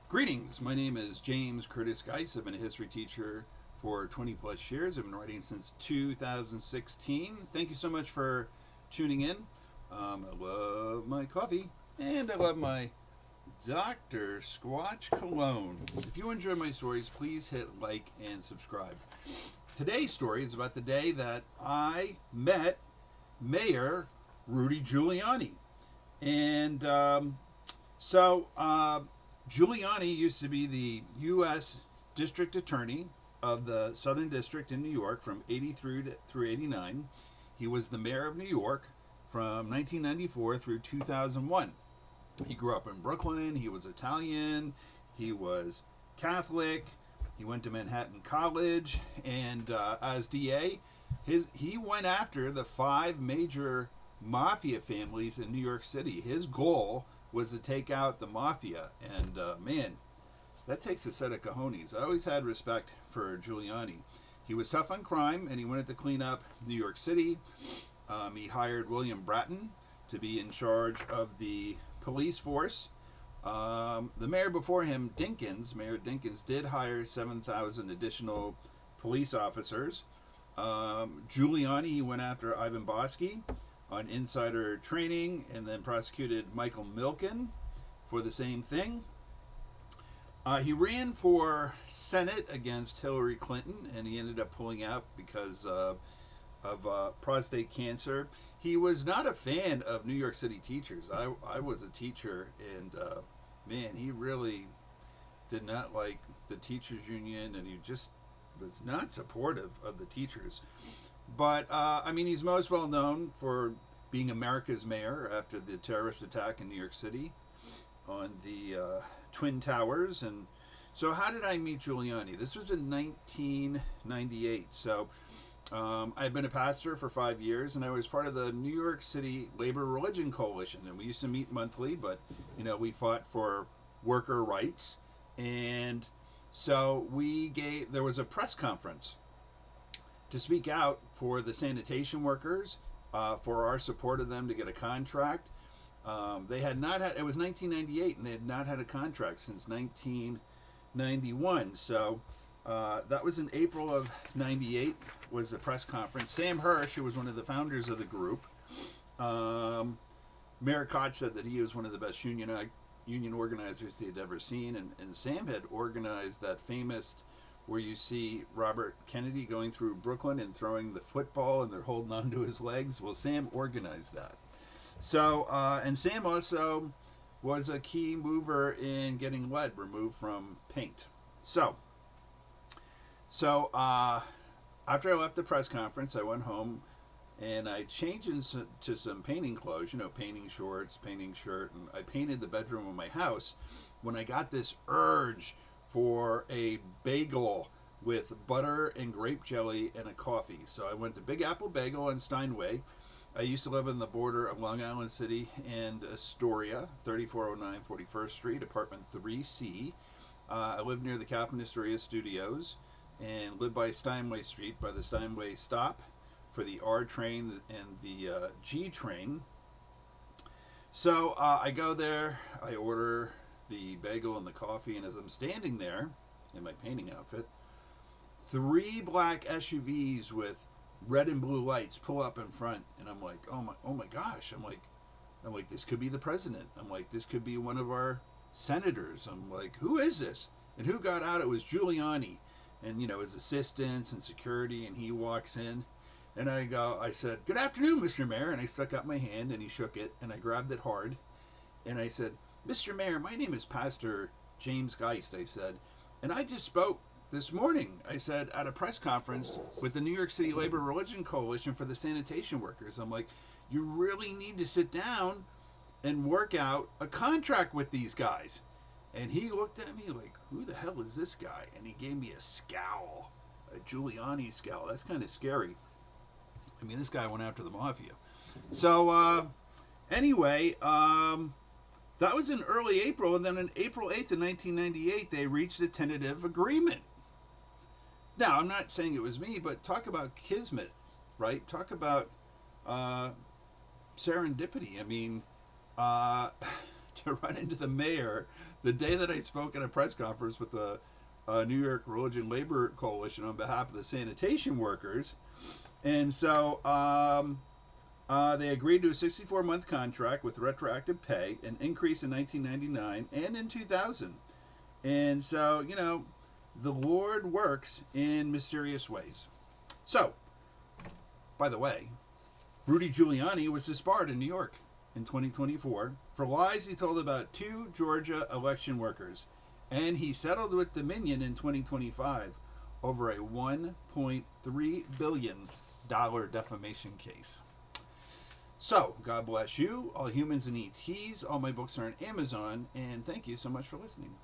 Greetings, my name is James Curtis Geis. I've been a history teacher for 20 plus years. I've been writing since 2016. Thank you so much for tuning in. I love my coffee and I love my Dr. Squatch Cologne. If you enjoy my stories, please hit like and subscribe. Today's story is about the day that I met Mayor Rudy Giuliani. And Giuliani used to be the U.S. District Attorney of the Southern District in New York from 83 through 89. He was the mayor of New York from 1994 through 2001. He grew up in Brooklyn. He was Italian. He was Catholic. He went to Manhattan College. And as DA, he went after the 5 major mafia families in New York City. His goal was to take out the mafia, and man, that takes a set of cojones. I always had respect for Giuliani. He was tough on crime, and he wanted to clean up New York City. He hired William Bratton to be in charge of the police force. The mayor before him, Mayor Dinkins, did hire 7,000 additional police officers. Giuliani, he went after Ivan Bosky on insider trading, and then prosecuted Michael Milken for the same thing. He ran for Senate against Hillary Clinton, and he ended up pulling out because of prostate cancer. He was not a fan of New York City teachers. I was a teacher, and man, he really did not like the teachers union, and he just was not supportive of the teachers. But, he's most well known for being America's mayor after the terrorist attack in New York City on the Twin Towers. And so how did I meet Giuliani? This was in 1998. So I'd been a pastor for 5 years, and I was part of the New York City Labor-Religion Coalition. And we used to meet monthly, but, we fought for worker rights. And so there was a press conference to speak out for the sanitation workers, for our support of them to get a contract. They had not had, it was 1998, and they had not had a contract since 1991. So that was in April of 98 was the press conference. Sam Hirsch, who was one of the founders of the group, Mayor Koch said that he was one of the best union organizers he had ever seen, and Sam had organized that famous where you see Robert Kennedy going through Brooklyn and throwing the football and they're holding on to his legs. Well, Sam organized that. So, and Sam also was a key mover in getting lead removed from paint. So after I left the press conference, I went home and I changed into some painting clothes, painting shorts, painting shirt, and I painted the bedroom of my house when I got this urge for a bagel with butter and grape jelly and a coffee. So I went to Big Apple Bagel in Steinway. I used to live on the border of Long Island City and Astoria, 3409 41st Street, apartment 3C. I lived near the Kaplan Astoria Studios and lived by Steinway Street by the Steinway stop for the R train and the G train. So I go there, I order the bagel and the coffee, and as I'm standing there in my painting outfit, 3 black SUVs with red and blue lights pull up in front, and I'm like, oh my gosh, I'm like, this could be the president. I'm like, this could be one of our senators. I'm like, who is this? And who got out? It was Giuliani, and his assistants and security, and he walks in, and I said, good afternoon, Mr. Mayor, and I stuck out my hand, and he shook it, and I grabbed it hard, and I said, Mr. Mayor, my name is Pastor James Geist, I said, and I just spoke this morning, I said, at a press conference with the New York City Labor-Religion Coalition for the sanitation workers. I'm like, you really need to sit down and work out a contract with these guys. And he looked at me like, who the hell is this guy? And he gave me a scowl, a Giuliani scowl. That's kind of scary. This guy went after the mafia. So, anyway, that was in early April, and then on April 8th of 1998, they reached a tentative agreement. Now, I'm not saying it was me, but talk about kismet, right? Talk about serendipity. to run into the mayor the day that I spoke at a press conference with the New York Religion Labor Coalition on behalf of the sanitation workers. And so they agreed to a 64-month contract with retroactive pay, an increase in 1999 and in 2000. And so, the Lord works in mysterious ways. So, by the way, Rudy Giuliani was disbarred in New York in 2024 for lies he told about 2 Georgia election workers. And he settled with Dominion in 2025 over a $1.3 billion defamation case. So, God bless you, all humans and ETs. All my books are on Amazon, and thank you so much for listening.